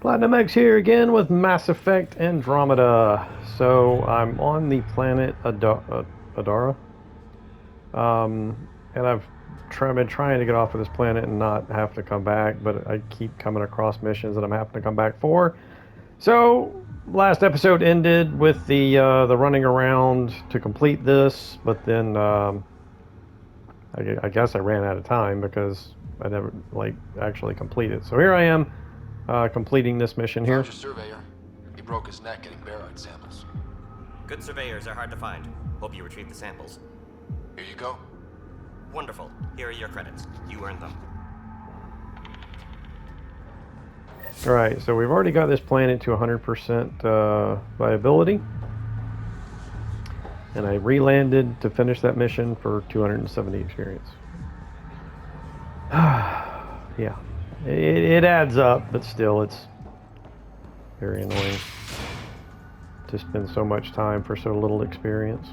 Platinum X here again with Mass Effect Andromeda. So I'm on the planet Adara, and been trying to get off of this planet and not have to come back, but I keep coming across missions that I'm having to come back for. So last episode ended with the running around to complete this, but then I guess I ran out of time because I never actually completed. So here I am. Completing this mission here. Found your surveyor. He broke his neck getting baroid samples. Good surveyors are hard to find. Hope you retrieve the samples. Here you go. Wonderful. Here are your credits. You earned them. Alright, so we've already got this planet to 100% viability. And I re-landed to finish that mission for 270 experience. Yeah. It adds up, but still, it's very annoying to spend so much time for so little experience.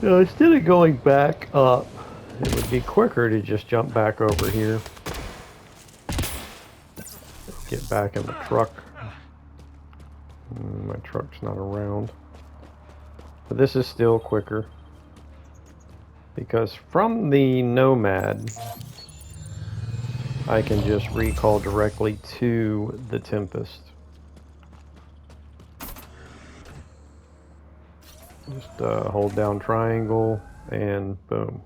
Now, instead of going back up, it would be quicker to just jump back over here. Get back in the truck. My truck's not around. But this is still quicker. Because from the Nomad, I can just recall directly to the Tempest. Just hold down triangle and boom.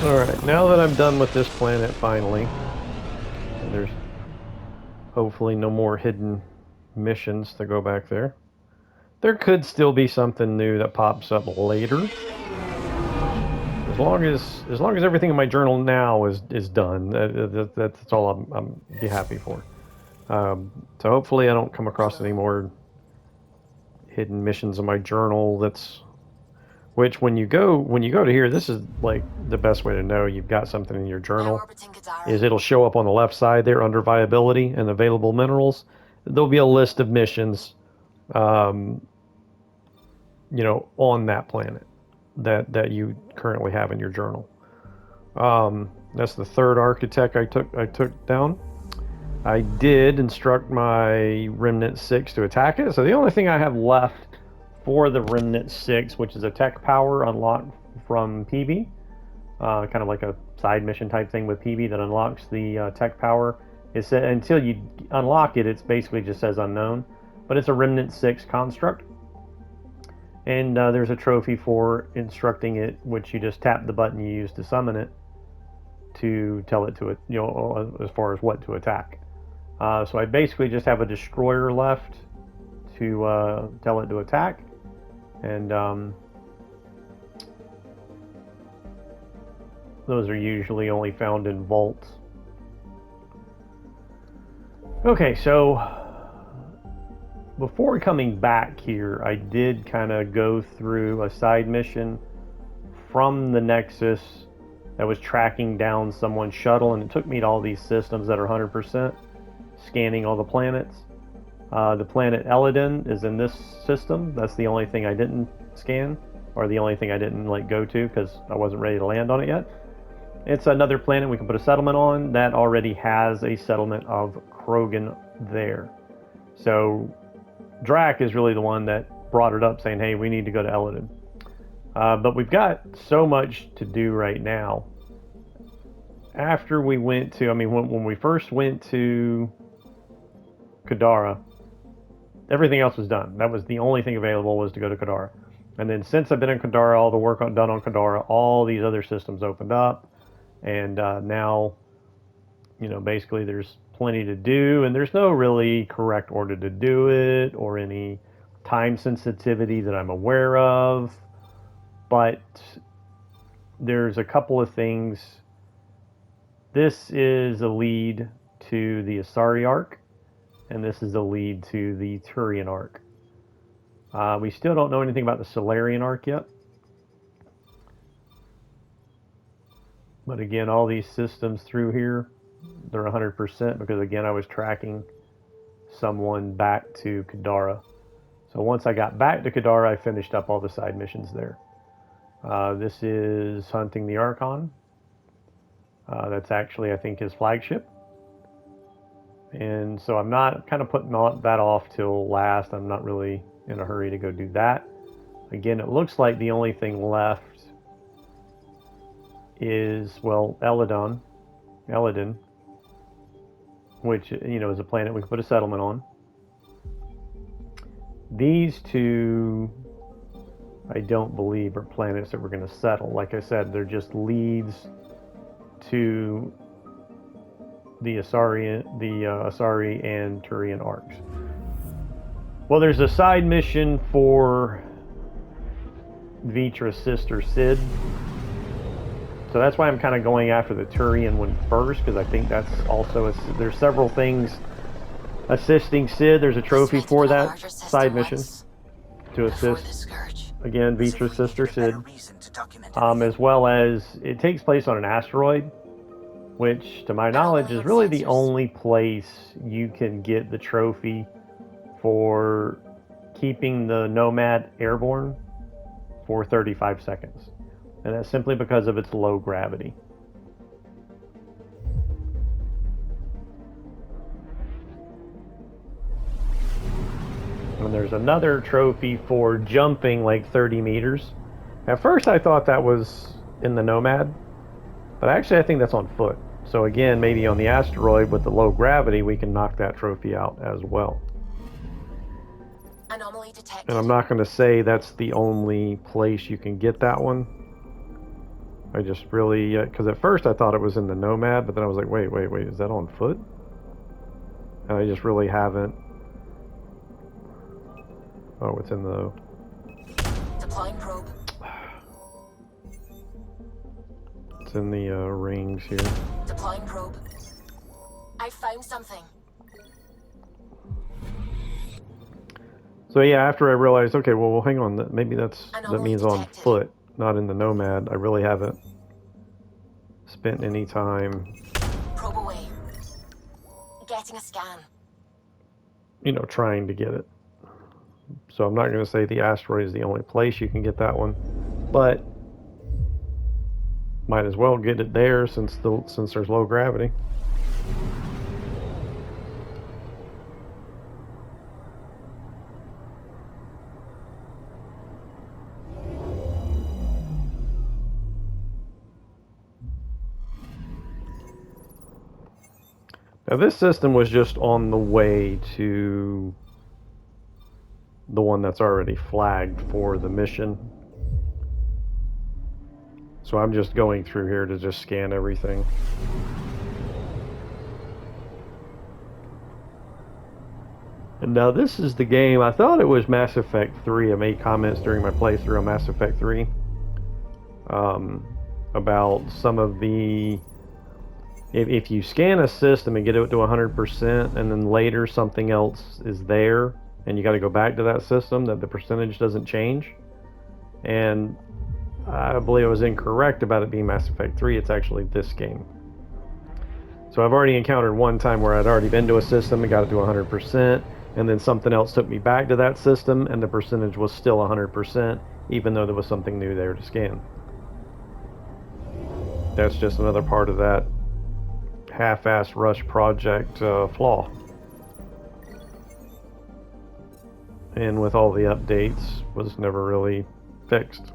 Alright, now that I'm done with this planet finally, and there's hopefully no more hidden missions to go back there. There could still be something new that pops up later. As long as everything in my journal now is done, that's all I'm be happy for. So hopefully I don't come across any more hidden missions in my journal. Which when you go to here, this is like the best way to know you've got something in your journal. Is it'll show up on the left side there under viability and available minerals. There'll be a list of missions, on that planet that you currently have in your journal. That's the third architect I took down. I did instruct my Remnant 6 to attack it. So the only thing I have left for the Remnant 6, which is a tech power unlocked from PB, kind of like a side mission type thing with PB that unlocks the tech power. It said until you unlock it, it's basically just says unknown, but it's a Remnant 6 construct. And there's a trophy for instructing it, which you just tap the button you use to summon it to tell it to it, as far as what to attack. So I basically just have a destroyer left to tell it to attack. And those are usually only found in vaults. Okay, so before coming back here, I did kind of go through a side mission from the Nexus that was tracking down someone's shuttle, and it took me to all these systems that are 100%, scanning all the planets. The planet Eladin is in this system. That's the only thing I didn't scan, or the only thing I didn't go to because I wasn't ready to land on it yet. It's another planet we can put a settlement on that already has a settlement of Krogan there. So Drac is really the one that brought it up, saying, hey, we need to go to Eladin. But we've got so much to do right now. After we went to, when we first went to Kadara, everything else was done. That was the only thing available, was to go to Kadara. And then since I've been in Kadara, all the work done on Kadara, all these other systems opened up. And now, basically there's plenty to do, and there's no really correct order to do it or any time sensitivity that I'm aware of. But there's a couple of things. This is a lead to the Asari arc, and this is a lead to the Turian arc. We still don't know anything about the Solarian arc yet. But again, all these systems through here, they're 100% because again, I was tracking someone back to Kadara. So once I got back to Kadara, I finished up all the side missions there. This is hunting the Archon. That's actually, I think, his flagship. And so I'm not kind of putting that off till last. I'm not really in a hurry to go do that. Again, it looks like the only thing left is, well, Eladon, which, you know, is a planet we can put a settlement on. These two, I don't believe, are planets that we're going to settle. Like I said, they're just leads to the Asari and Turian arcs. Well, there's a side mission for Vitra's sister Sid. So that's why I'm kind of going after the Turian one first, because I think that's also there's several things assisting Sid. There's a trophy for that side mission to assist, again, Vitra's sister Sid, as well as it takes place on an asteroid, which to my knowledge is really the only place you can get the trophy for keeping the Nomad airborne for 35 seconds. And that's simply because of its low gravity. And there's another trophy for jumping like 30 meters. At first I thought that was in the Nomad, but actually I think that's on foot. So again, maybe on the asteroid with the low gravity, we can knock that trophy out as well. Anomaly detected. And I'm not going to say that's the only place you can get that one. I just really, because at first I thought it was in the Nomad, but then I was like, wait, is that on foot? And I just really haven't. Oh, it's in the. Deploying probe. It's in the rings here. Deploying probe. I found something. So yeah, after I realized, okay, well, hang on, maybe that means on detected. foot, not in the Nomad. I really haven't spent any time, Probe away. Getting a scan. you know, trying to get it. So I'm not going to say the asteroid is the only place you can get that one, but might as well get it there since there's low gravity. Now this system was just on the way to the one that's already flagged for the mission. So I'm just going through here to just scan everything. And now this is the game, I thought it was Mass Effect 3. I made comments during my playthrough on Mass Effect 3 about some of the... If you scan a system and get it to 100% and then later something else is there and you got to go back to that system, that the percentage doesn't change. And I believe I was incorrect about it being Mass Effect 3. It's actually this game. So I've already encountered one time where I'd already been to a system and got it to 100%, and then something else took me back to that system and the percentage was still 100%, even though there was something new there to scan. That's just another part of that half-assed rush project flaw. And with all the updates, was never really fixed.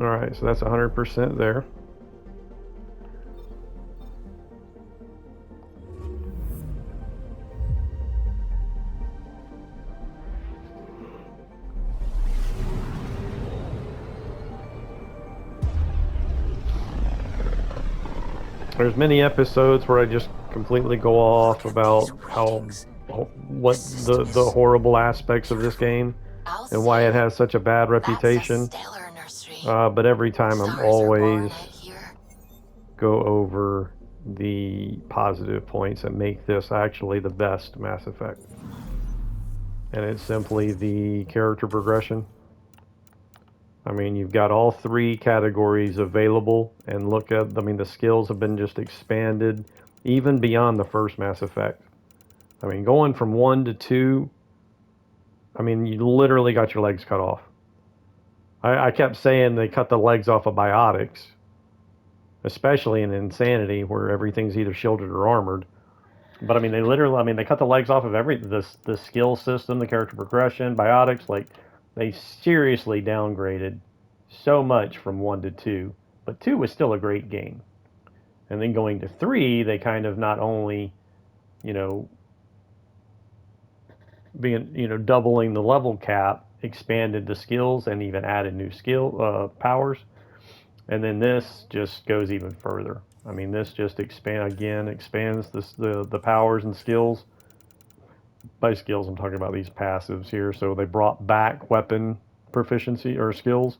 Alright, so that's 100% there. There's many episodes where I just completely go off about what the horrible aspects of this game and why it has such a bad reputation. But every time I'm always go over the positive points that make this actually the best Mass Effect. And it's simply the character progression. I mean, you've got all three categories available, and look at, I mean, the skills have been just expanded even beyond the first Mass Effect. I mean, going from 1 to 2, I mean, you literally got your legs cut off. I kept saying they cut the legs off of biotics, especially in Insanity, where everything's either shielded or armored. But I mean, they literally, I mean, they cut the legs off of every the skill system, the character progression, biotics. Like, they seriously downgraded so much from 1 to 2. But 2 was still a great game. And then going to 3, they kind of not only, you know, being, doubling the level cap, expanded the skills and even added new skill powers. And then this just goes even further. I mean, this just expands the powers and skills. By skills, I'm talking about these passives here. So they brought back weapon proficiency or skills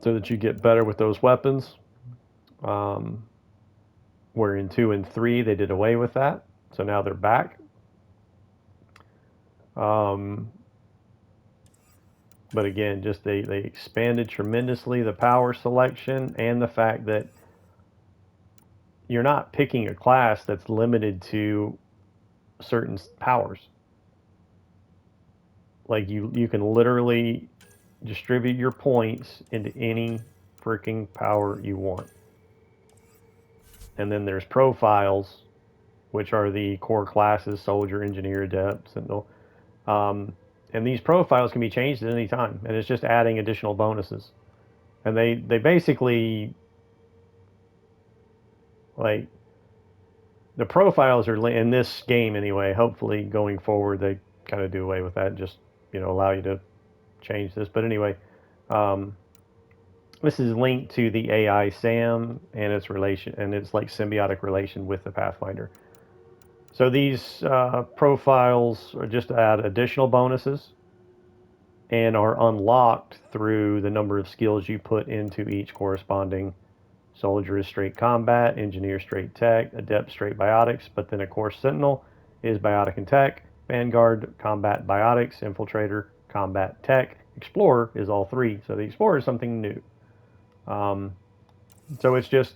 so that you get better with those weapons. Um, where in 2 and 3 they did away with that, so now they're back. Um, but again, just they expanded tremendously the power selection and the fact that you're not picking a class that's limited to certain powers. Like you can literally distribute your points into any freaking power you want. And then there's profiles, which are the core classes: soldier, engineer, adept, sentinel. And these profiles can be changed at any time, and it's just adding additional bonuses. And they basically, like, the profiles are in this game anyway. Hopefully, going forward, they kind of do away with that and just, allow you to change this. But anyway, um, this is linked to the AI Sam and its relation, and its like symbiotic relation with the Pathfinder. So these profiles are just to add additional bonuses and are unlocked through the number of skills you put into each corresponding. Soldier is straight combat, engineer straight tech, adept straight biotics, but then of course Sentinel is biotic and tech, Vanguard combat biotics, infiltrator combat tech, explorer is all three. So the explorer is something new. Um, so it's just,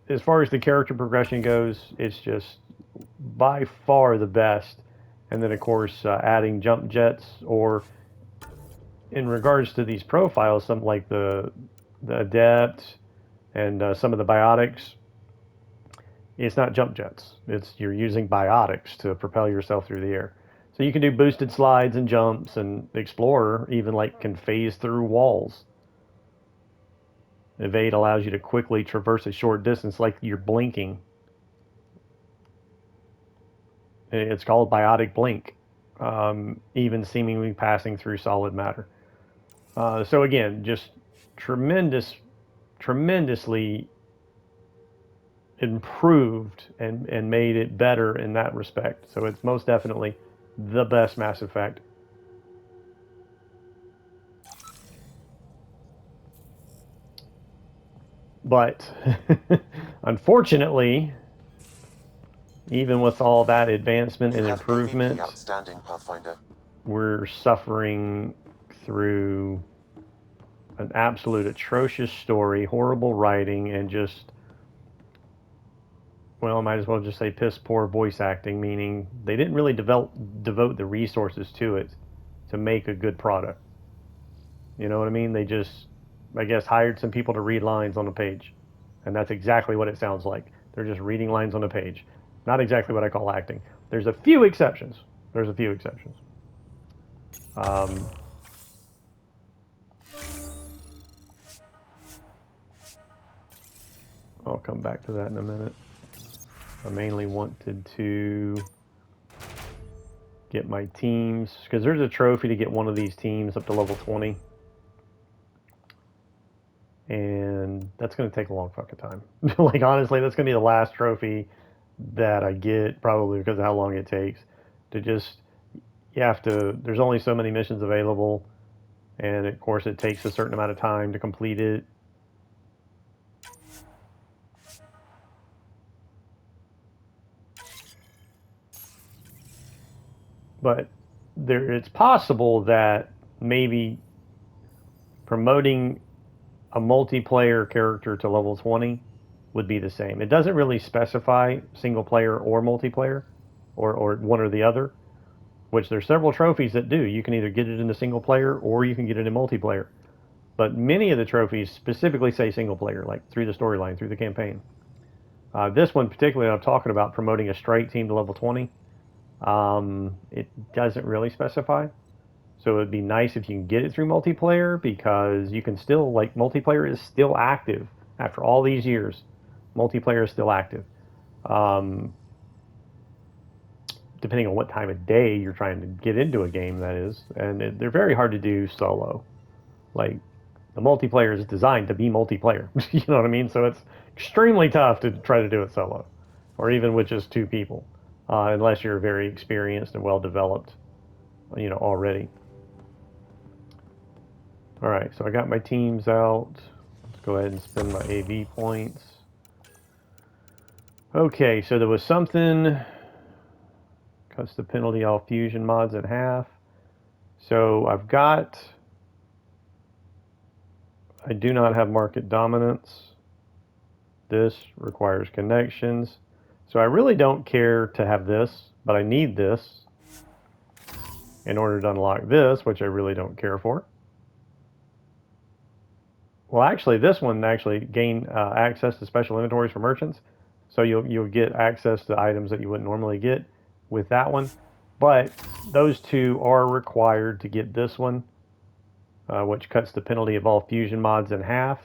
as far as the character progression goes, it's just by far the best. And then of course adding jump jets, or in regards to these profiles, some like the adept and some of the biotics, it's not jump jets. It's you're using biotics to propel yourself through the air. So you can do boosted slides and jumps, and the Explorer even like can phase through walls. Evade allows you to quickly traverse a short distance like you're blinking. It's called biotic blink, even seemingly passing through solid matter. So again, just tremendously improved and made it better in that respect. So it's most definitely the best Mass Effect. But unfortunately, even with all that advancement and improvement, outstanding, Pathfinder. we're suffering through an absolute atrocious story, horrible writing, and just, well, I might as well just say piss poor voice acting, meaning they didn't really devote the resources to it to make a good product. You know what I mean? They just, I guess, hired some people to read lines on a page. And that's exactly what it sounds like. They're just reading lines on a page. Not exactly what I call acting. There's a few exceptions. There's a few exceptions. I'll come back to that in a minute. I mainly wanted to get my teams, because there's a trophy to get one of these teams up to level 20. And that's going to take a long fucking time. Like, honestly, that's going to be the last trophy that I get, probably because of how long it takes to just, you have to, there's only so many missions available, and of course it takes a certain amount of time to complete it. But it's possible that maybe promoting a multiplayer character to level 20 would be the same. It doesn't really specify single player or multiplayer, or one or the other, which there's several trophies that do. You can either get it in the single player or you can get it in multiplayer. But many of the trophies specifically say single player, like through the storyline, through the campaign. This one particularly, I'm talking about promoting a strike team to level 20. It doesn't really specify. So it'd be nice if you can get it through multiplayer, because you can still, like, multiplayer is still active after all these years. Multiplayer is still active. Depending on what time of day you're trying to get into a game, that is. And they're very hard to do solo. Like, the multiplayer is designed to be multiplayer. You know what I mean? So it's extremely tough to try to do it solo, or even with just two people, unless you're very experienced and well developed, already. All right, so I got my teams out. Let's go ahead and spend my AV points. Okay, so there was something, cuts the penalty all fusion mods in half. So I do not have market dominance. This requires connections. So I really don't care to have this, but I need this in order to unlock this, which I really don't care for. Well, actually, this one gain access to special inventories for merchants. So you'll get access to items that you wouldn't normally get with that one. But those two are required to get this one, which cuts the penalty of all fusion mods in half.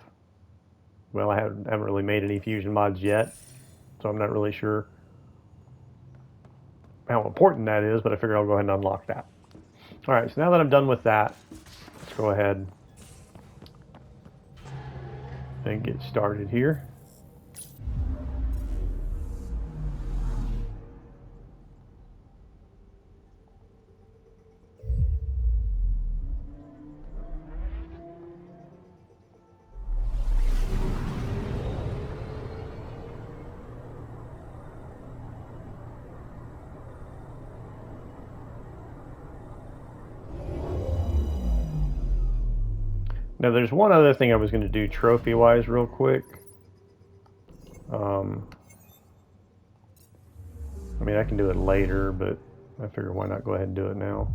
Well, I haven't really made any fusion mods yet, so I'm not really sure how important that is, but I figure I'll go ahead and unlock that. All right, so now that I'm done with that, let's go ahead and get started here. Now, there's one other thing I was going to do trophy-wise real quick. I mean, I can do it later, but I figure why not go ahead and do it now.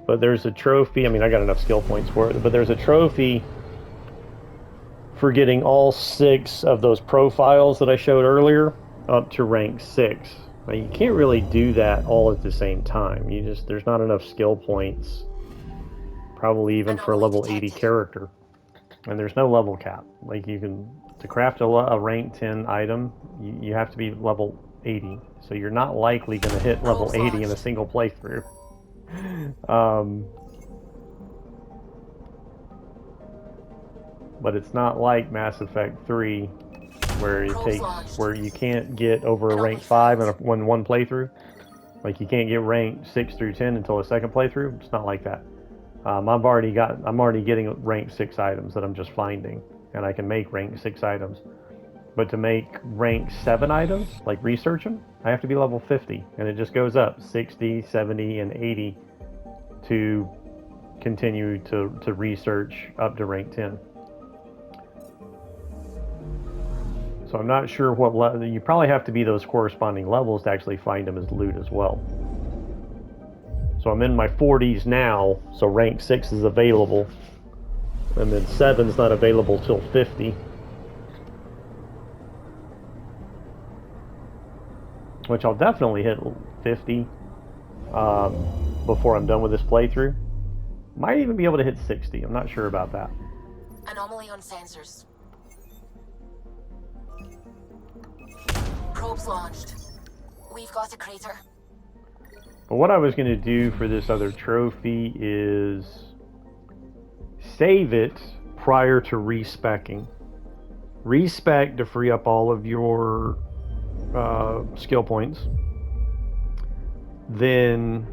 But there's a trophy. I mean, I got enough skill points for it, but there's a trophy for getting all 6 of those profiles that I showed earlier up to rank 6. Now, you can't really do that all at the same time. There's not enough skill points, probably even for a level 80 character. And there's no level cap. Like, to craft a rank 10 item, you have to be level 80. So you're not likely going to hit level 80 in a single playthrough. But it's not like Mass Effect 3, where you can't get over rank 5 in one playthrough. Like, you can't get rank 6 through 10 until a second playthrough. It's not like that. I'm already getting rank 6 items that I'm just finding, and I can make rank 6 items. But to make rank 7 items, like research them, I have to be level 50, and it just goes up 60, 70, and 80 to continue to research up to rank 10. So I'm not sure what level. You probably have to be those corresponding levels to actually find them as loot as well. So I'm in my 40s now, so rank 6 is available, and then 7's not available till 50. Which I'll definitely hit 50 before I'm done with this playthrough. Might even be able to hit 60. I'm not sure about that. Anomaly on sensors. Probes launched. We've got a crater. But what I was going to do for this other trophy is save it prior to respecking. Respec to free up all of your skill points. Then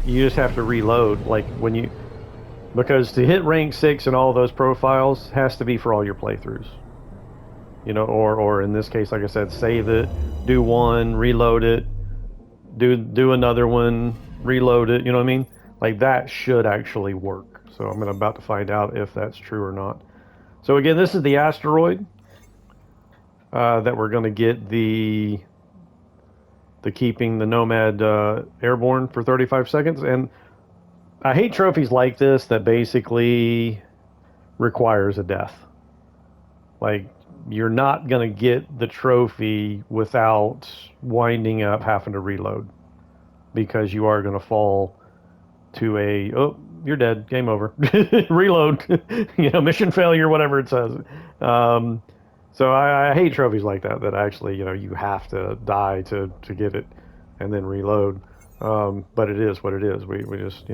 you just have to reload, like because to hit rank 6 and all those profiles has to be for all your playthroughs. You know, or in this case, like I said, save it, do one, reload it, do another one, reload it. You know what I mean? Like that should actually work. So I'm about to find out if that's true or not. So again, this is the asteroid that we're going to get the keeping the Nomad airborne for 35 seconds. And I hate trophies like this that basically requires a death. Like, you're not going to get the trophy without winding up having to reload, because you are going to fall to a, oh, you're dead, game over, reload, mission failure, whatever it says. Um, so I hate trophies like that actually, you have to die to get it and then reload. But it is what it is. We just,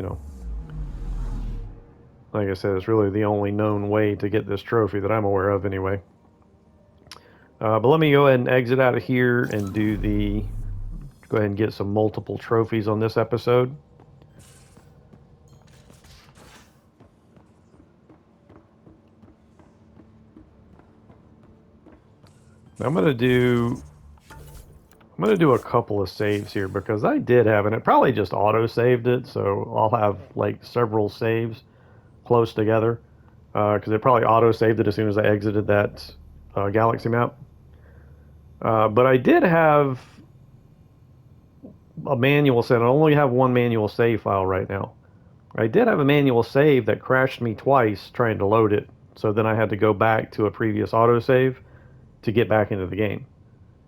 like I said, it's really the only known way to get this trophy that I'm aware of anyway. But let me go ahead and exit out of here and go ahead and get some multiple trophies on this episode. I'm gonna do a couple of saves here, because I did have, and it probably just auto saved it, so I'll have like several saves close together, because it probably auto saved it as soon as I exited that galaxy map. But I did have a manual save. I only have one manual save file right now. I did have a manual save that crashed me twice trying to load it, so then I had to go back to a previous autosave to get back into the game.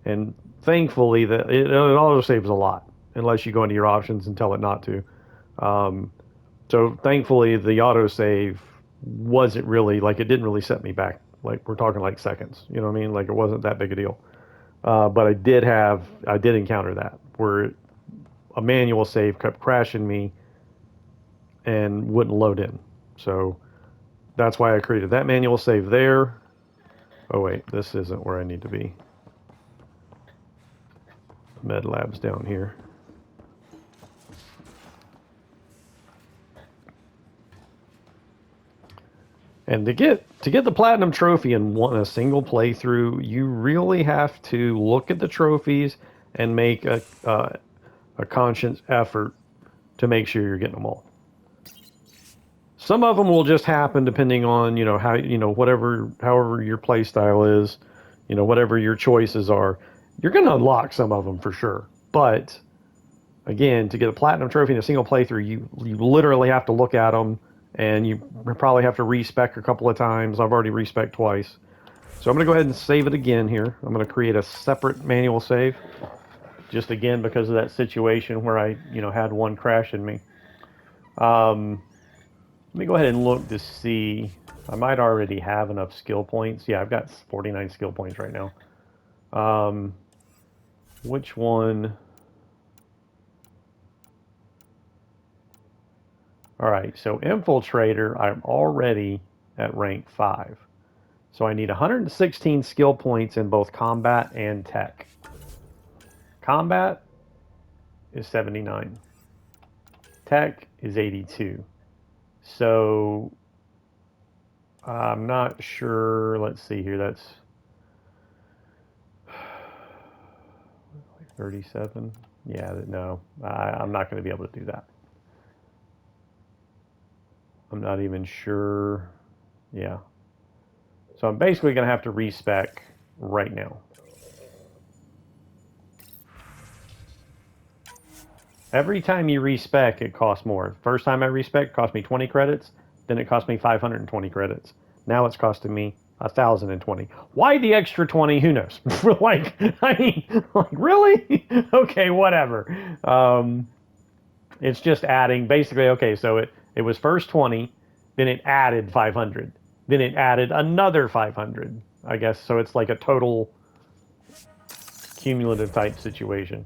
And thankfully, it autosaves a lot, unless you go into your options and tell it not to. So thankfully, the autosave wasn't really, like, it didn't really set me back. Like, we're talking like seconds, you know what I mean? Like, it wasn't that big a deal. But I did encounter that, where a manual save kept crashing me and wouldn't load in. So that's why I created that manual save there. Oh wait, this isn't where I need to be. Med lab's down here. And to get the platinum trophy in a single playthrough, you really have to look at the trophies and make a conscious effort to make sure you're getting them all. Some of them will just happen depending on, how, however your play style is, whatever your choices are. You're going to unlock some of them for sure. But again, to get a platinum trophy in a single playthrough, you literally have to look at them, and you probably have to respec a couple of times. I've already respec twice. So I'm going to go ahead and save it again here. I'm going to create a separate manual save, just again because of that situation where I, had one crash in me. Let me go ahead and look to see. I might already have enough skill points. Yeah, I've got 49 skill points right now. Which one? All right, so Infiltrator, I'm already at rank 5. So I need 116 skill points in both combat and tech. Combat is 79. Tech is 82. So I'm not sure. Let's see here. That's 37. Yeah, no, I'm not going to be able to do that. I'm not even sure. Yeah. So I'm basically going to have to respec right now. Every time you respec, it costs more. First time I respec, it cost me 20 credits. Then it cost me 520 credits. Now it's costing me 1,020. Why the extra 20? Who knows? Really? Okay, whatever. It's just adding, basically, okay, so it was first 20, then it added 500. Then it added another 500, I guess. So it's like a total cumulative type situation.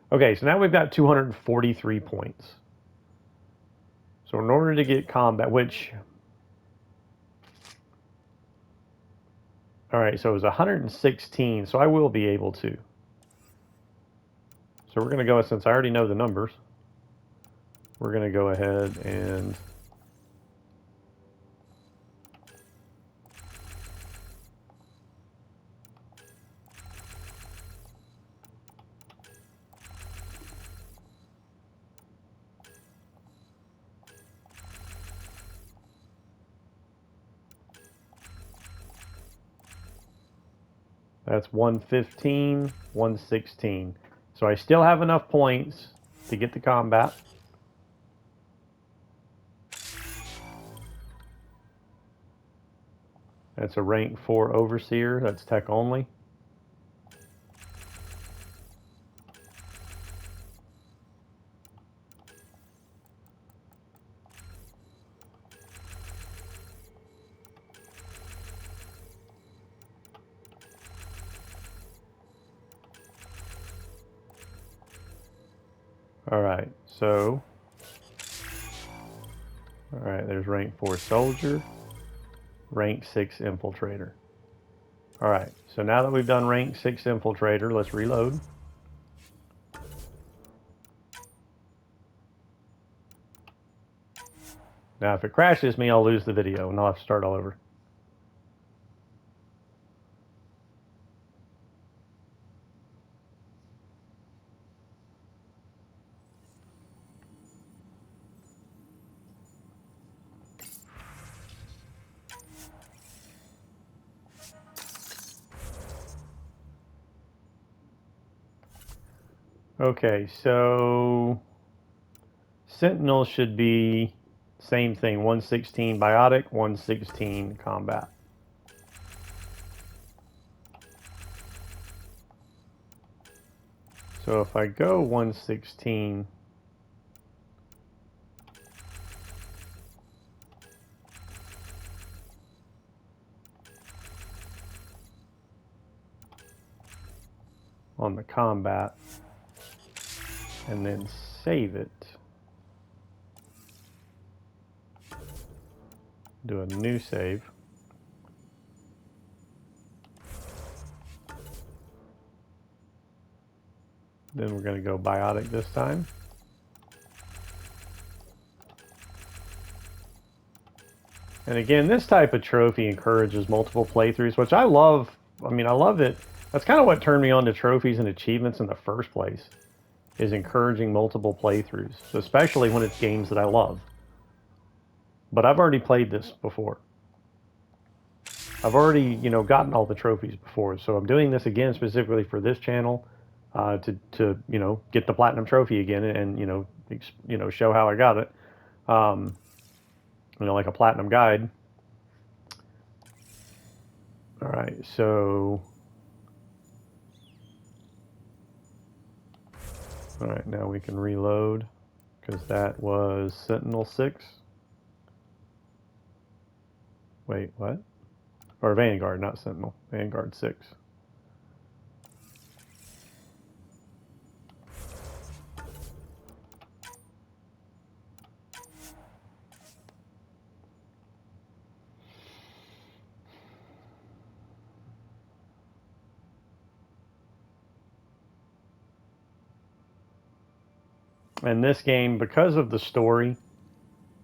Okay, so now we've got 243 points. So in order to get combat, which... All right, so it was 116, so I will be able to. So we're going to go, since I already know the numbers, we're going to go ahead and... That's 115, 116. So I still have enough points to get the combat. That's a rank 4 overseer. That's tech only. Alright, so... Alright, there's rank 4 soldier, rank 6 infiltrator. Alright, so now that we've done rank 6 infiltrator, let's reload. Now if it crashes me, I'll lose the video and I'll have to start all over. Okay, so Sentinel should be same thing, 116 biotic, 116 combat. So if I go 116, on the combat, and then save it, do a new save. Then we're going to go biotic this time. And again, this type of trophy encourages multiple playthroughs, which I love. I mean, I love it. That's kind of what turned me on to trophies and achievements in the first place, is encouraging multiple playthroughs, especially when it's games that I love. But I've already played this before. I've already, you know, gotten all the trophies before, so I'm doing this again specifically for this channel to you know, get the platinum trophy again and you know show how I got it. You know, like a platinum guide. All right, so all right, now we can reload because that was Sentinel 6. Wait, what? Or Vanguard, not Sentinel. Vanguard 6. And this game, because of the story,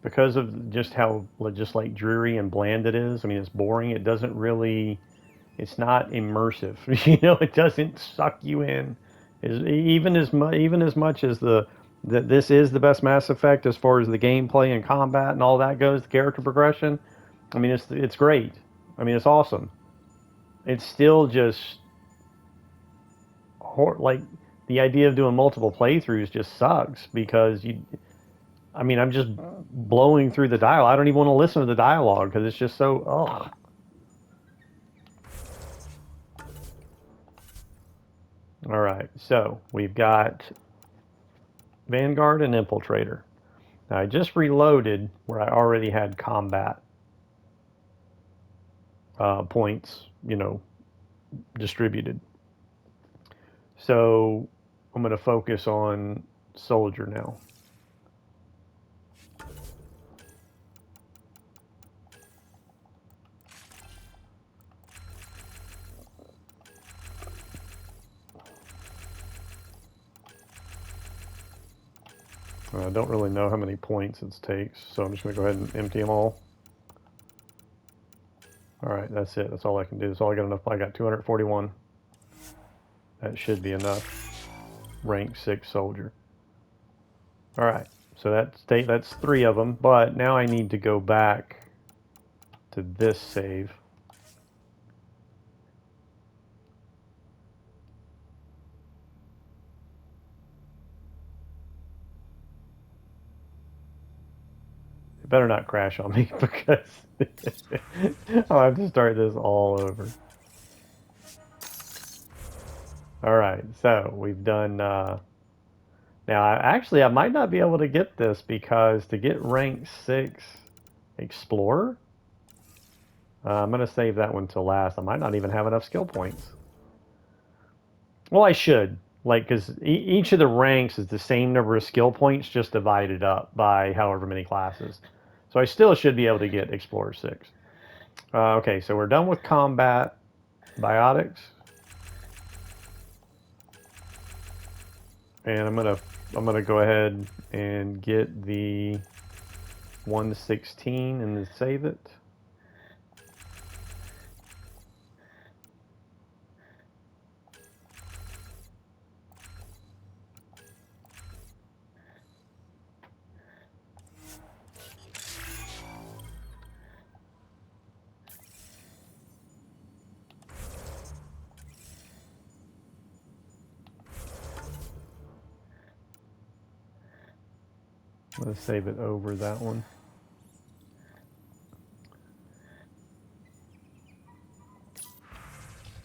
because of just how just like dreary and bland it is, I mean, it's boring. It doesn't really, it's not immersive. You know, it doesn't suck you in. Even as much as that this is the best Mass Effect as far as the gameplay and combat and all that goes, the character progression. I mean, it's great. I mean, it's awesome. It's still just like the idea of doing multiple playthroughs just sucks because I mean, I'm just blowing through the dialogue. I don't even want to listen to the dialogue because it's just so, ugh. All right, so we've got Vanguard and Infiltrator. Now, I just reloaded where I already had combat points, you know, distributed. So I'm going to focus on Soldier now. I don't really know how many points it takes, so I'm just going to go ahead and empty them all. All right, that's it. That's all I can do. That's all I got enough. I got 241. That should be enough. Rank 6 soldier. All right, so that's 3 of them. But now I need to go back to this save. It better not crash on me because I'll have to start this all over. All right, so we've done. Now, I might not be able to get this because to get rank 6 Explorer, I'm going to save that one till last. I might not even have enough skill points. Well, I should. Like, because each of the ranks is the same number of skill points, just divided up by however many classes. So I still should be able to get Explorer 6. Okay, so we're done with combat biotics. And I'm gonna go ahead and get the 116 and then save it. I'm gonna save it over that one.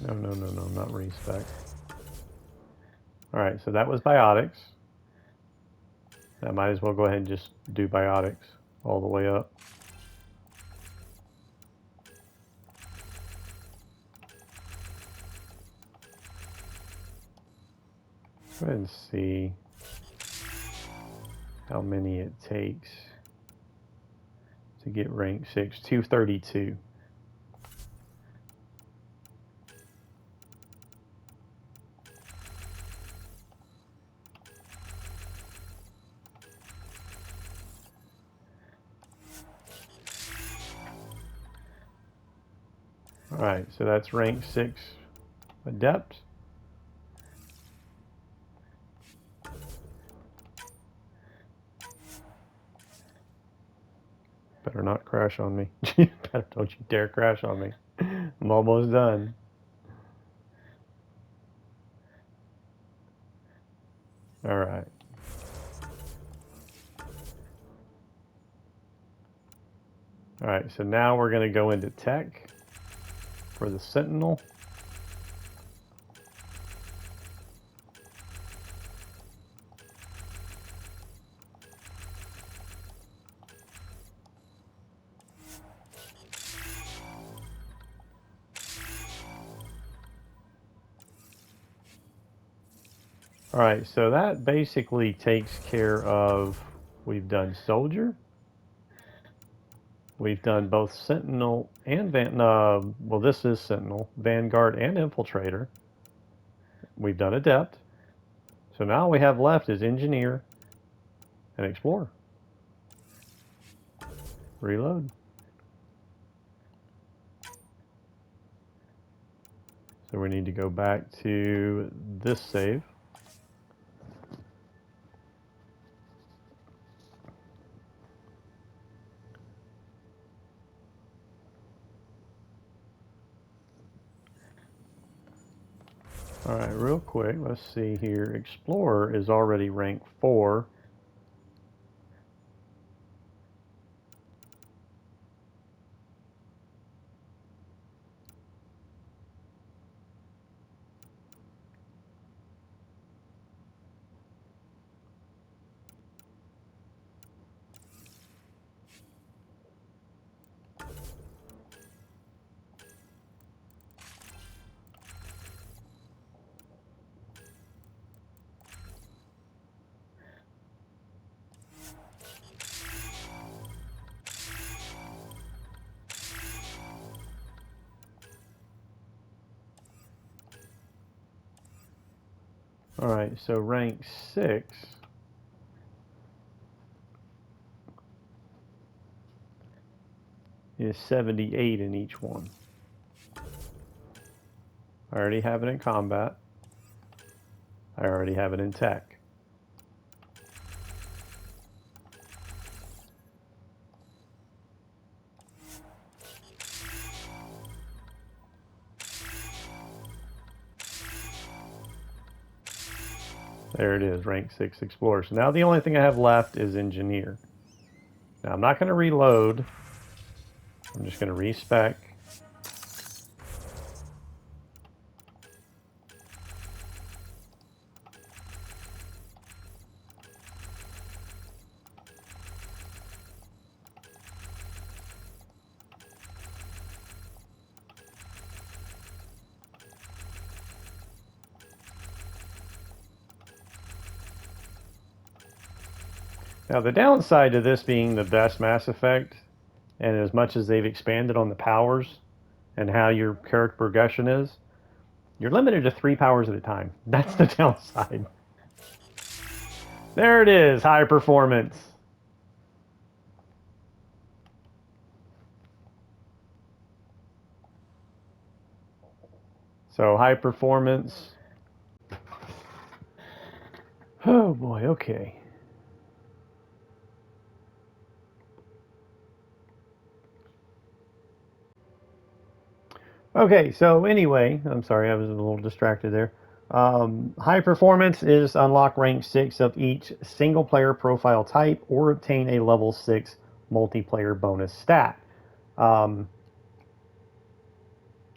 No, not respec. All right, so that was biotics. I might as well go ahead and just do biotics all the way up. Let's go ahead and see how many it takes to get rank 6. 232. All right, so that's rank 6 adept. Better not crash on me. Don't you dare crash on me. I'm almost done. All right. All right, so now we're going to go into tech for the Sentinel. All right, so that basically takes care of, we've done Soldier. We've done both Sentinel and well, this is Sentinel, Vanguard and Infiltrator. We've done Adept. So now all we have left is Engineer and Explorer. Reload. So we need to go back to this save. All right, real quick, let's see here. Explorer is already rank 4. All right, so rank 6 is 78 in each one. I already have it in combat. I already have it in tech. There it is, rank 6 Explorer. So now the only thing I have left is Engineer. Now I'm not going to reload. I'm just going to respec. Now the downside to this being the best Mass Effect, and as much as they've expanded on the powers and how your character progression is, you're limited to 3 powers at a time. That's the downside. There it is, high performance. So high performance. Oh boy, okay. Okay, so anyway, I'm sorry, I was a little distracted there. High performance is unlock rank 6 of each single player profile type or obtain a level 6 multiplayer bonus stat. Either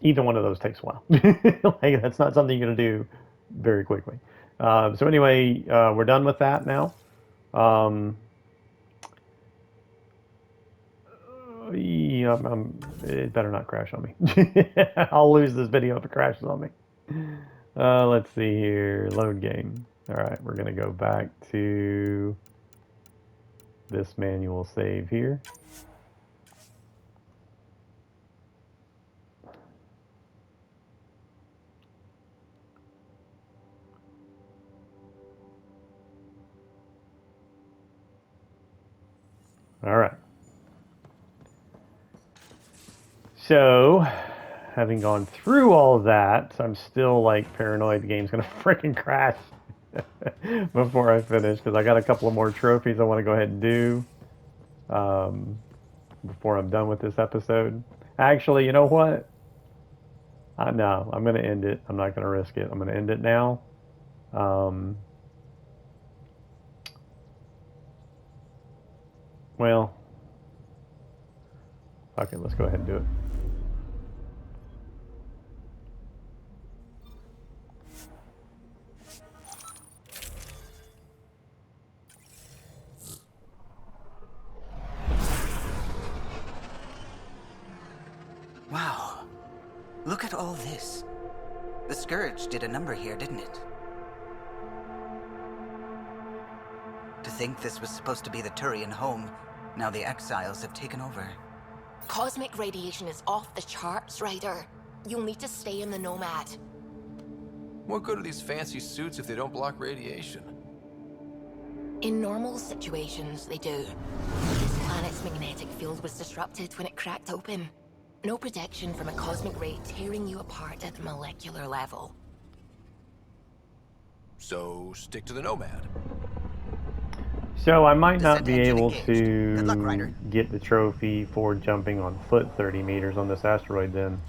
one of those takes a while. Like, that's not something you're going to do very quickly. So anyway, we're done with that now. Yeah, it better not crash on me. I'll lose this video if it crashes on me. Let's see here. Load game. All right, we're going to go back to this manual save here. All right. So, having gone through all of that, I'm still like paranoid the game's going to freaking crash before I finish because I got a couple of more trophies I want to go ahead and do before I'm done with this episode. Actually, you know what? No, I'm going to end it. I'm not going to risk it. I'm going to end it now. Well, fuck it. Let's go ahead and do it. Wow. Look at all this. The Scourge did a number here, didn't it? To think this was supposed to be the Turian home, now the Exiles have taken over. Cosmic radiation is off the charts, Ryder. You'll need to stay in the Nomad. What good are these fancy suits if they don't block radiation? In normal situations, they do. This planet's magnetic field was disrupted when it cracked open. No protection from a cosmic ray tearing you apart at the molecular level. So stick to the Nomad. So I might not Descent be engine able engaged. Good luck, to Ryder. get the trophy for jumping on foot 30 meters on this asteroid then.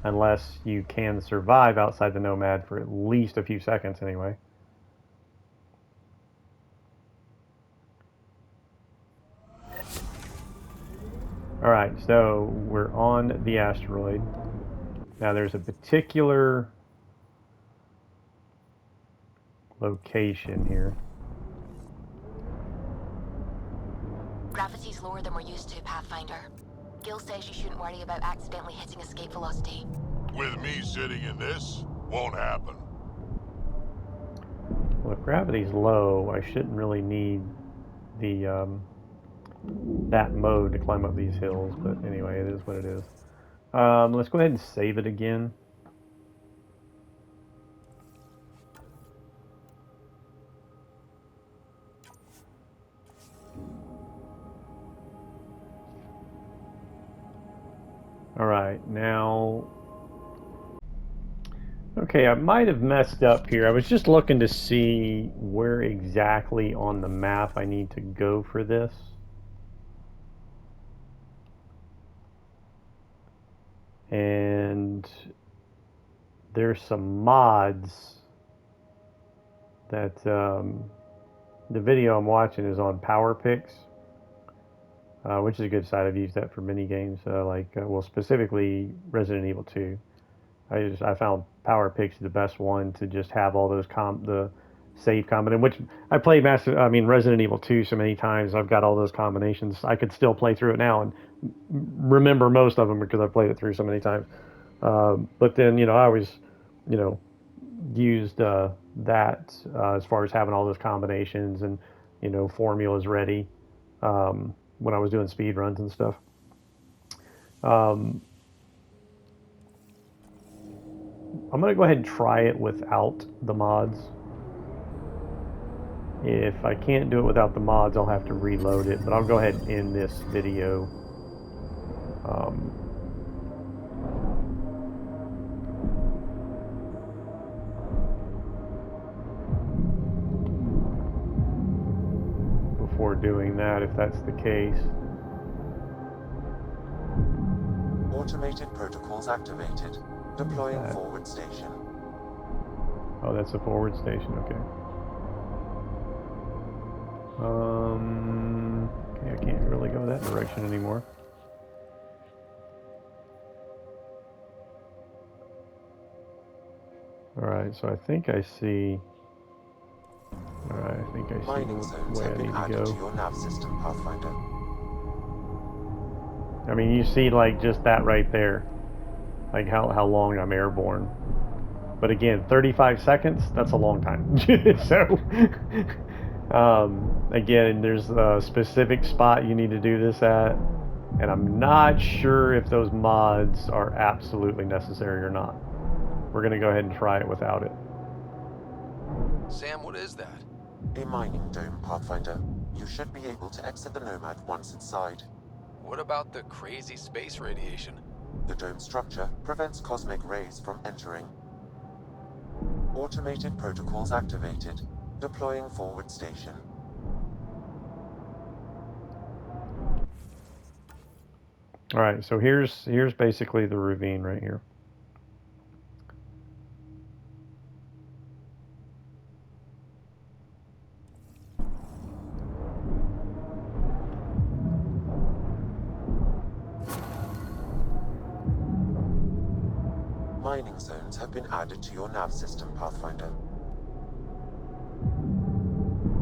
Unless you can survive outside the Nomad for at least a few seconds anyway. Alright, so we're on the asteroid. Now there's a particular location here. Gravity's lower than we're used to, Pathfinder. Gil says you shouldn't worry about accidentally hitting escape velocity. With me sitting in this, won't happen. Well, if gravity's low, I shouldn't really need the that mode to climb up these hills, but anyway, it is what it is. Let's go ahead and save it again. Alright, now... Okay, I might have messed up here. I was just looking to see where exactly on the map I need to go for this. And there's some mods that the video I'm watching is on PowerPix. which is a good site. I've used that for many games, well, specifically Resident Evil 2. I found Power Picks the best one to just have all those the save combination. Which I played Resident Evil 2 so many times. I've got all those combinations. I could still play through it now and remember most of them because I've played it through so many times. But then I always used that as far as having all those combinations and formulas ready when I was doing speed runs and stuff. Um, I'm gonna go ahead and try it without the mods. If I can't do it without the mods, I'll have to reload it. But I'll go ahead and end this video. Before doing that, if that's the case. Automated protocols activated. Deploying forward station. Oh, that's a forward station, okay. Okay, I can't really go that direction anymore. Alright, so I think I see... Alright, I think I see Mining the zones way have I been need to added to go. your nav system, Pathfinder. I mean, you see like just that right there. Like how long I'm airborne. But again, 35 seconds, that's a long time. So, again, there's a specific spot you need to do this at. And I'm not sure if those mods are absolutely necessary or not. We're going to go ahead and try it without it. Sam, what is that? A mining dome, Pathfinder. You should be able to exit the Nomad once inside. What about the crazy space radiation? The dome structure prevents cosmic rays from entering. Automated protocols activated. Deploying forward station. Alright, so here's basically the ravine right here. Mining zones have been added to your nav system, Pathfinder.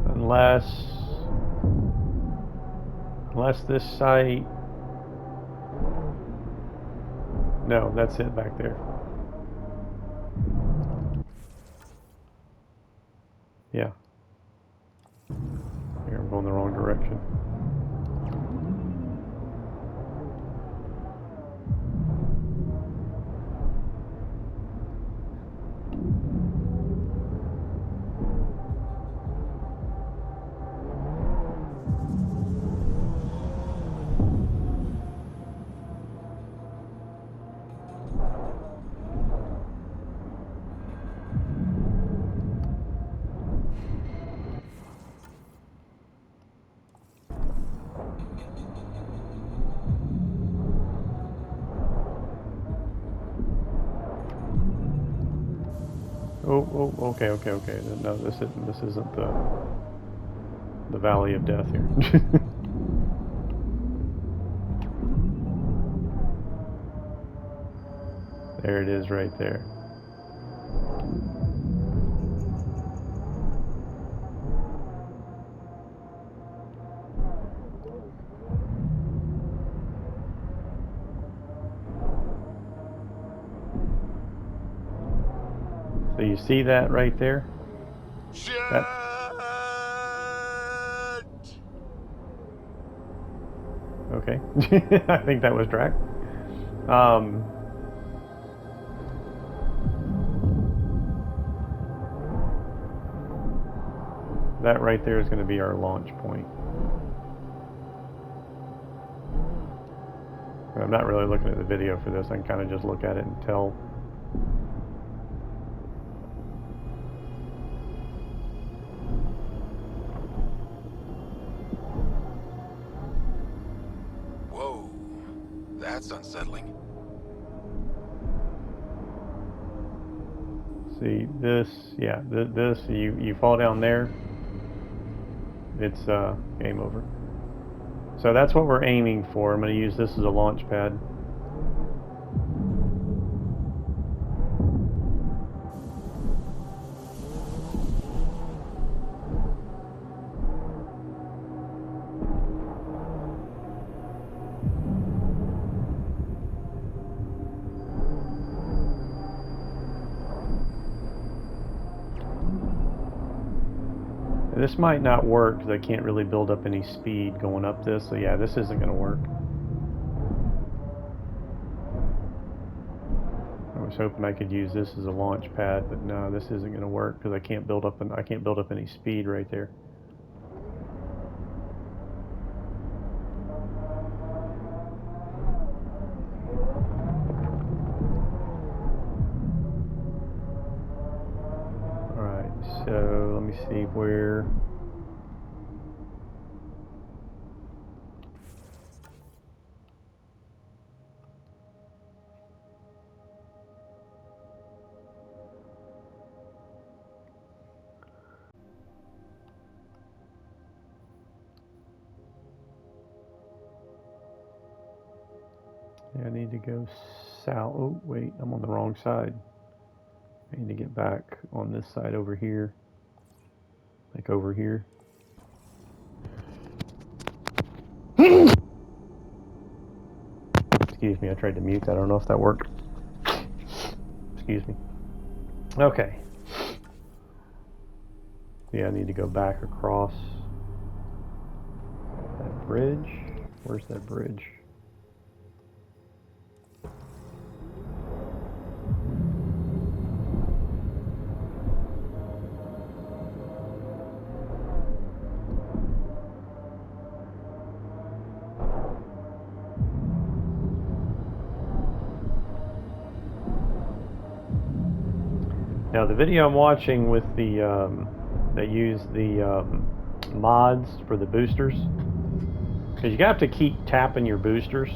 Unless this site... No, that's it back there. Yeah. Here, I'm going the wrong direction. Oh, okay. No, this isn't the Valley of Death here. There it is right there. So you see that right there? Shit! Okay. I think that was Drac. That right there is going to be our launch point. I'm not really looking at the video for this. I can kind of just look at it and tell. Whoa, that's unsettling. See this? Yeah, this. You fall down there. It's game over. So that's what we're aiming for. I'm going to use this as a launch pad. This might not work because I can't really build up any speed going up this. So yeah, this isn't going to work. I was hoping I could use this as a launch pad, but no, this isn't going to work because I can't build up any speed right there. All right, so let me see where. I need to go south. Oh, wait, I'm on the wrong side. I need to get back on this side over here. Like over here. Excuse me, I tried to mute that. I don't know if that worked. Excuse me. Okay. Yeah, I need to go back across that bridge. Where's that bridge? Now the video I'm watching with the that use the mods for the boosters, because you have to keep tapping your boosters,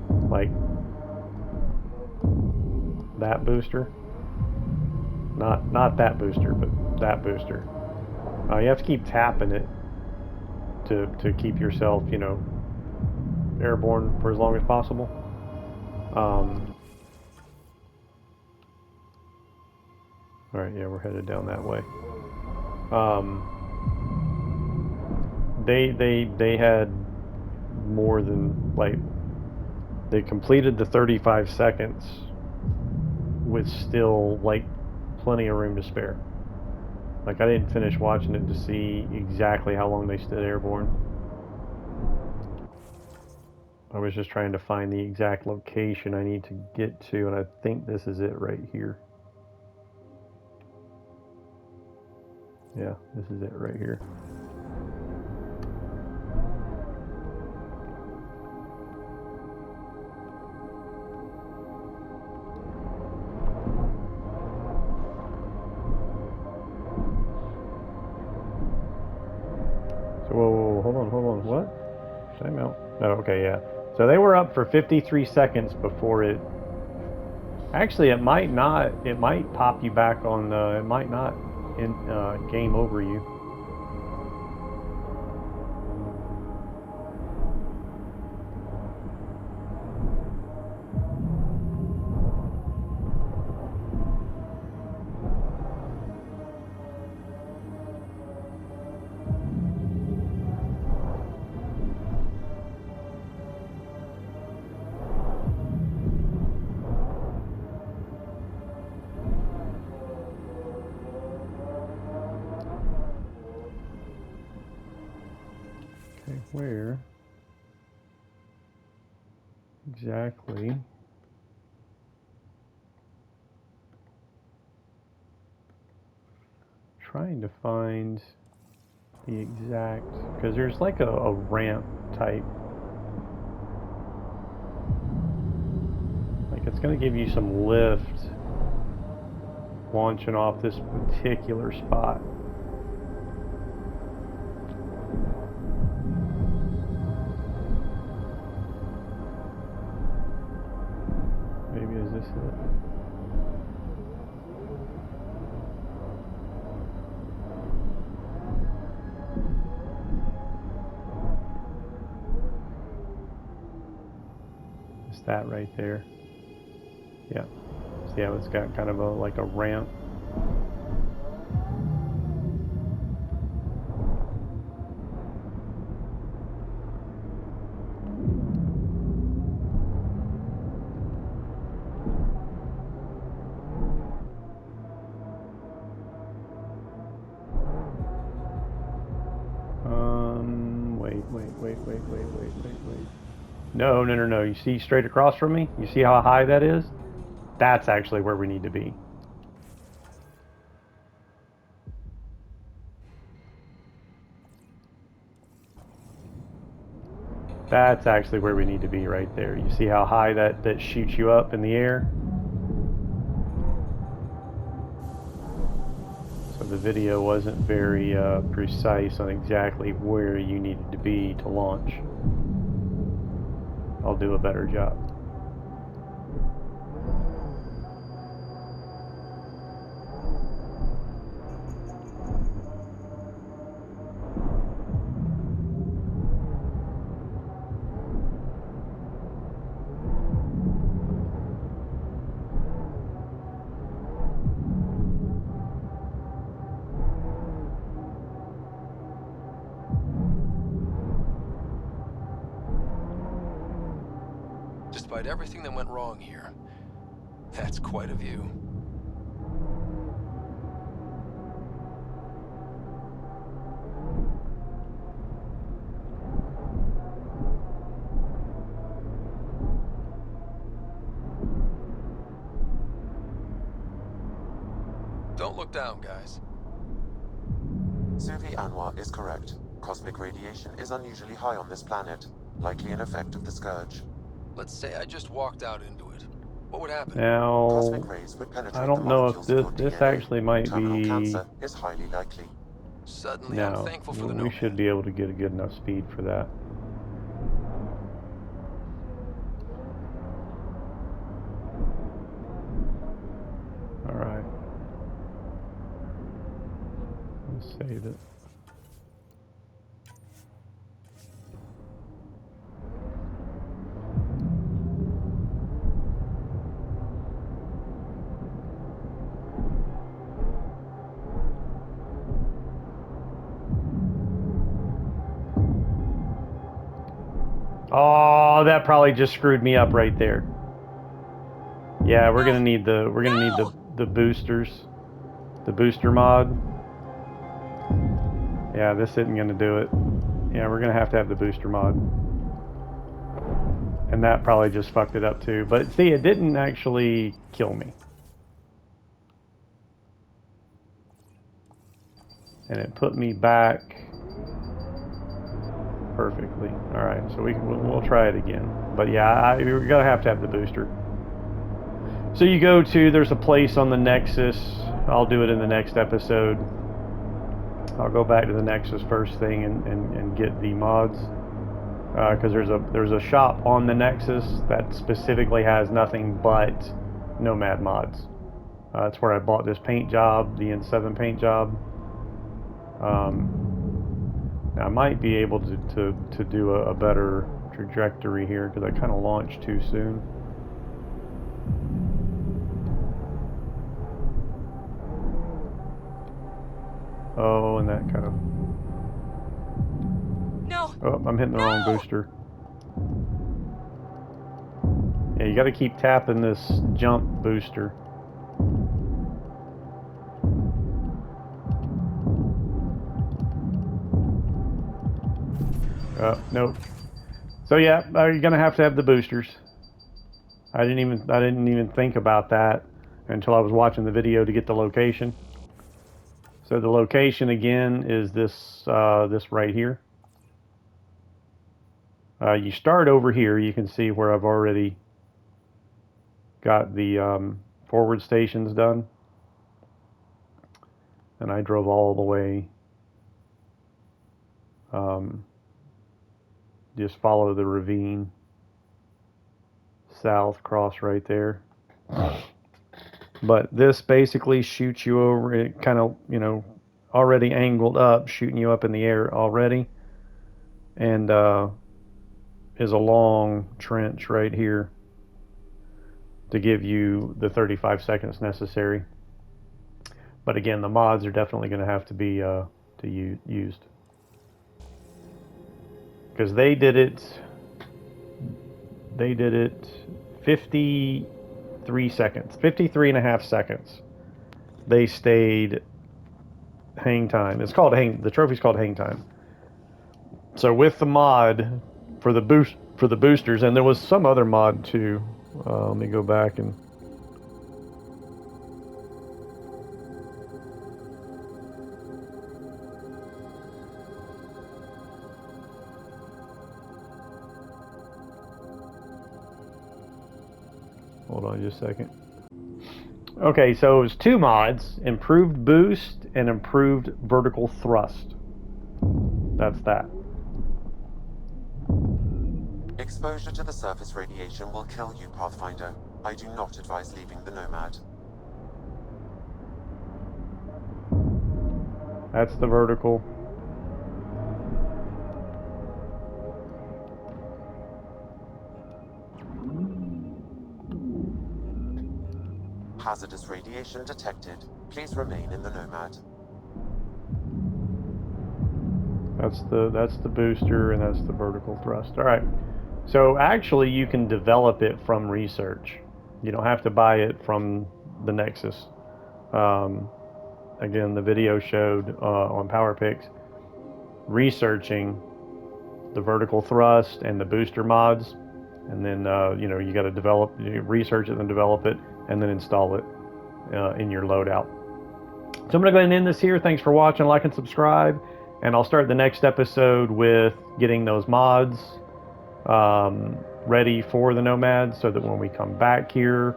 like that booster, not that booster, but that booster. You have to keep tapping it to keep yourself, you know, airborne for as long as possible. All right, yeah, we're headed down that way. They had more than, like, they completed the 35 seconds with still like plenty of room to spare. Like, I didn't finish watching it to see exactly how long they stood airborne. I was just trying to find the exact location I need to get to, and I think this is it right here. Yeah, this is it right here. So, whoa, hold on, what? Time out. Oh, okay, yeah. So they were up for 53 seconds before it... Actually, it might not. It might pop you back on... it might not game over you. Okay, where exactly? Trying to find the exact, because there's like a ramp type. Like, it's going to give you some lift launching off this particular spot. Maybe is this it? That right there. Yeah. See how it's got kind of a like a ramp. Wait. No. You see straight across from me? You see how high that is? That's actually where we need to be. That's actually where we need to be right there. You see how high that shoots you up in the air? So the video wasn't very precise on exactly where you needed to be to launch. I'll do a better job. Despite everything that went wrong here, that's quite a view. Don't look down, guys. Suvi Anwar is correct. Cosmic radiation is unusually high on this planet, likely an effect of the Scourge. Let's say I just walked out into it. What would happen? Now, Cosmic rays would penetrate I the don't know if molecules of your this DNA. actually might Terminal be. cancer is highly likely. Suddenly, I'm No, thankful for the we should Nomad. be able to get a good enough speed for that. All right. Let's save it. Oh, that probably just screwed me up right there. Yeah, we're gonna need the boosters, the booster mod. Yeah, this isn't gonna do it. Yeah, we're gonna have to have the booster mod, and that probably just fucked it up too. But see, it didn't actually kill me, and it put me back perfectly. All right, so we'll try it again. But yeah, we're gonna have to have the booster. So you go to, there's a place on the Nexus. I'll do it in the next episode. I'll go back to the Nexus first thing and get the mods. Because there's a shop on the Nexus that specifically has nothing but Nomad mods. That's where I bought this paint job, the N7 paint job. Now I might be able to do a better trajectory here because I kind of launched too soon. Oh, and that kind of... No! Oh, I'm hitting the wrong booster. Yeah, you got to keep tapping this jump booster. Nope. So yeah, you're gonna have to have the boosters. I didn't even think about that until I was watching the video to get the location. So the location again is this this right here. You start over here. You can see where I've already got the forward stations done, and I drove all the way. Just follow the ravine south, cross right there. But this basically shoots you over. It kind of, already angled up, shooting you up in the air already, and is a long trench right here. to give you the 35 seconds necessary. But again, the mods are definitely going to have to be used, because they did it 53 seconds, 53 and a half seconds. They stayed hang time. It's called hang. The trophy's called hang time. So with the mod for the boosters, and there was some other mod too. Let me go back and. Hold on just a second. Okay, so it was 2 mods: improved boost and improved vertical thrust. That's that. Exposure to the surface radiation will kill you, Pathfinder. I do not advise leaving the Nomad. That's the vertical. Hazardous radiation detected. Please remain in the Nomad. That's the booster, and that's the vertical thrust. All right. So actually, you can develop it from research. You don't have to buy it from the Nexus. Again, the video showed on PowerPix researching the vertical thrust and the booster mods, and then you got to research it and develop it, and then install it in your loadout. So I'm going to go ahead and end this here. Thanks for watching. Like and subscribe, and I'll start the next episode with getting those mods ready for the Nomad, so that when we come back here,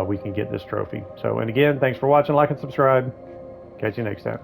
we can get this trophy. So, and again, thanks for watching. Like and subscribe. Catch you next time.